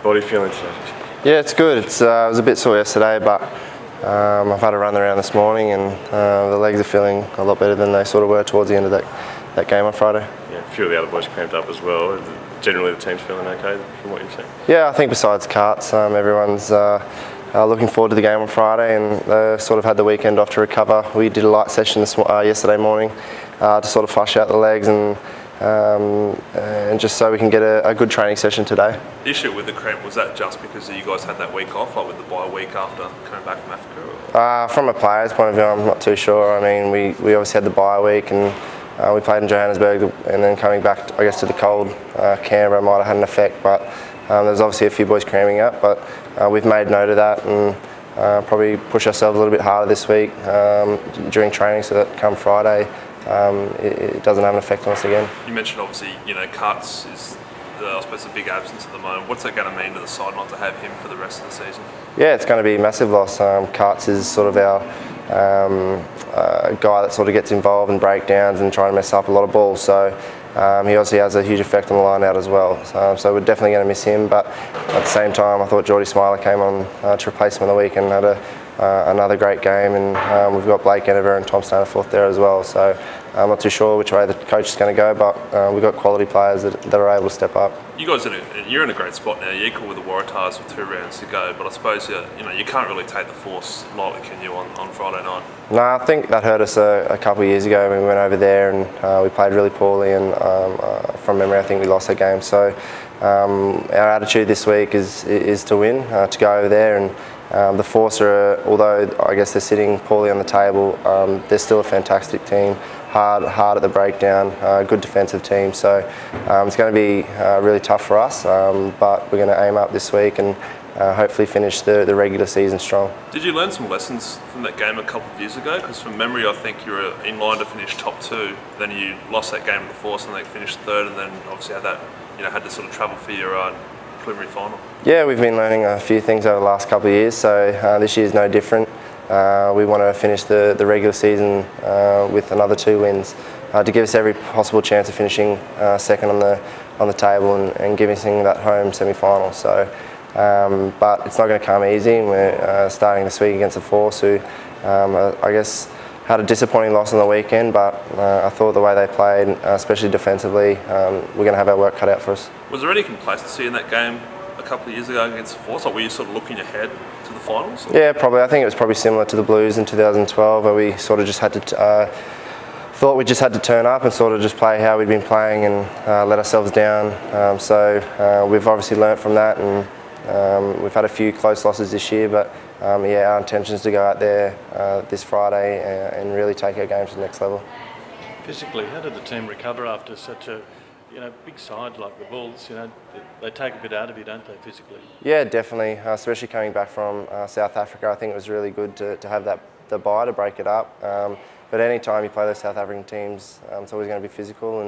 Body feeling today? Yeah, it's good. It was a bit sore yesterday, but I've had a run around this morning, and the legs are feeling a lot better than they sort of were towards the end of that game on Friday. Yeah, a few of the other boys cramped up as well. Generally, the team's feeling okay from what you've seen. Yeah, I think besides Carts, everyone's looking forward to the game on Friday, and they sort of had the weekend off to recover. We did a light session yesterday morning to sort of flush out the legs and just so we can get a good training session today. The issue with the cramp, was that just because you guys had that week off, like with the bye week after coming back from Africa? From a player's point of view, I'm not too sure. I mean, we obviously had the bye week, and we played in Johannesburg, and then coming back, I guess, to the cold Canberra might have had an effect, but there's obviously a few boys cramming up, but we've made note of that and probably push ourselves a little bit harder this week during training, so that come Friday it doesn't have an effect on us again. You mentioned obviously, Carts is I suppose a big absence at the moment. What's that going to mean to the side not to have him for the rest of the season? Yeah, it's going to be a massive loss. Carts is sort of our guy that sort of gets involved in breakdowns and trying to mess up a lot of balls. So he obviously has a huge effect on the line out as well. So we're definitely going to miss him. But at the same time, I thought Geordie Smiler came on to replace him on the week and had another great game. And we've got Blake Enever and Tom Staniforth there as well. So I'm not too sure which way the coach is going to go, but we've got quality players that are able to step up. You guys you're in a great spot now. You're equal with the Waratahs with 2 rounds to go, but I suppose you can't really take the Force lightly, can you, on Friday night? No, I think that hurt us a couple of years ago when we went over there and we played really poorly, and from memory I think we lost that game. So our attitude this week is to win, to go over there, and the Force although I guess they're sitting poorly on the table, they're still a fantastic team. Hard at the breakdown, good defensive team. So it's going to be really tough for us, but we're going to aim up this week and hopefully finish the regular season strong. Did you learn some lessons from that game a couple of years ago? Because from memory, I think you were in line to finish top 2. Then you lost that game to the Force, and they finished 3rd, and then obviously had to sort of travel for your preliminary final. Yeah, we've been learning a few things over the last couple of years. So this year's no different. We want to finish the regular season with another 2 wins to give us every possible chance of finishing second on the table and giving us that home semi-final. So, but it's not going to come easy. We're starting this week against the Force, who I guess had a disappointing loss on the weekend, but I thought the way they played, especially defensively, we're going to have our work cut out for us. Was there any complacency in that game a couple of years ago against the Force? Like, were you sort of looking ahead to the finals? Or? Yeah, probably. I think it was probably similar to the Blues in 2012, where we sort of just had to thought we just had to turn up and sort of just play how we'd been playing and let ourselves down. So we've obviously learnt from that, and we've had a few close losses this year, but yeah, our intention is to go out there this Friday and really take our game to the next level. Physically, how did the team recover after such a big side like the Bulls? They take a bit out of you, don't they, physically? Yeah, definitely. Especially coming back from South Africa, I think it was really good to have the bye to break it up. But any time you play those South African teams, it's always going to be physical,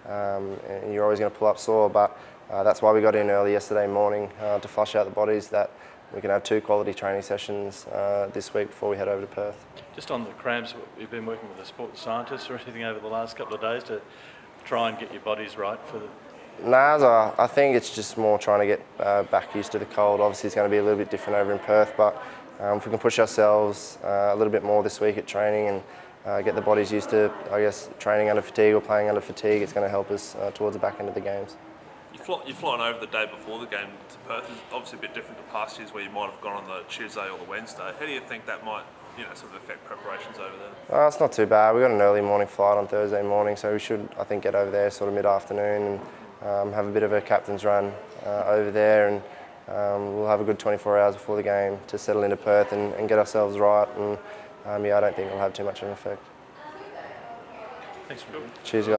and you're always going to pull up sore. But that's why we got in early yesterday morning to flush out the bodies, that we can have 2 quality training sessions this week before we head over to Perth. Just on the cramps, you've been working with a sports scientist or anything over the last couple of days to try and get your bodies right for the... No, I think it's just more trying to get back used to the cold. Obviously it's going to be a little bit different over in Perth, but if we can push ourselves a little bit more this week at training and get the bodies used to, I guess, training under fatigue or playing under fatigue, it's going to help us towards the back end of the games. You're flying over the day before the game to Perth. It's obviously a bit different to past years where you might have gone on the Tuesday or the Wednesday. How do you think that might sort of affect preparations over there? It's not too bad. We've got an early morning flight on Thursday morning, so we should, I think, get over there sort of mid-afternoon and have a bit of a captain's run over there, and we'll have a good 24 hours before the game to settle into Perth and get ourselves right, and yeah, I don't think it'll have too much of an effect. Thanks for doing it. Cheers, guys.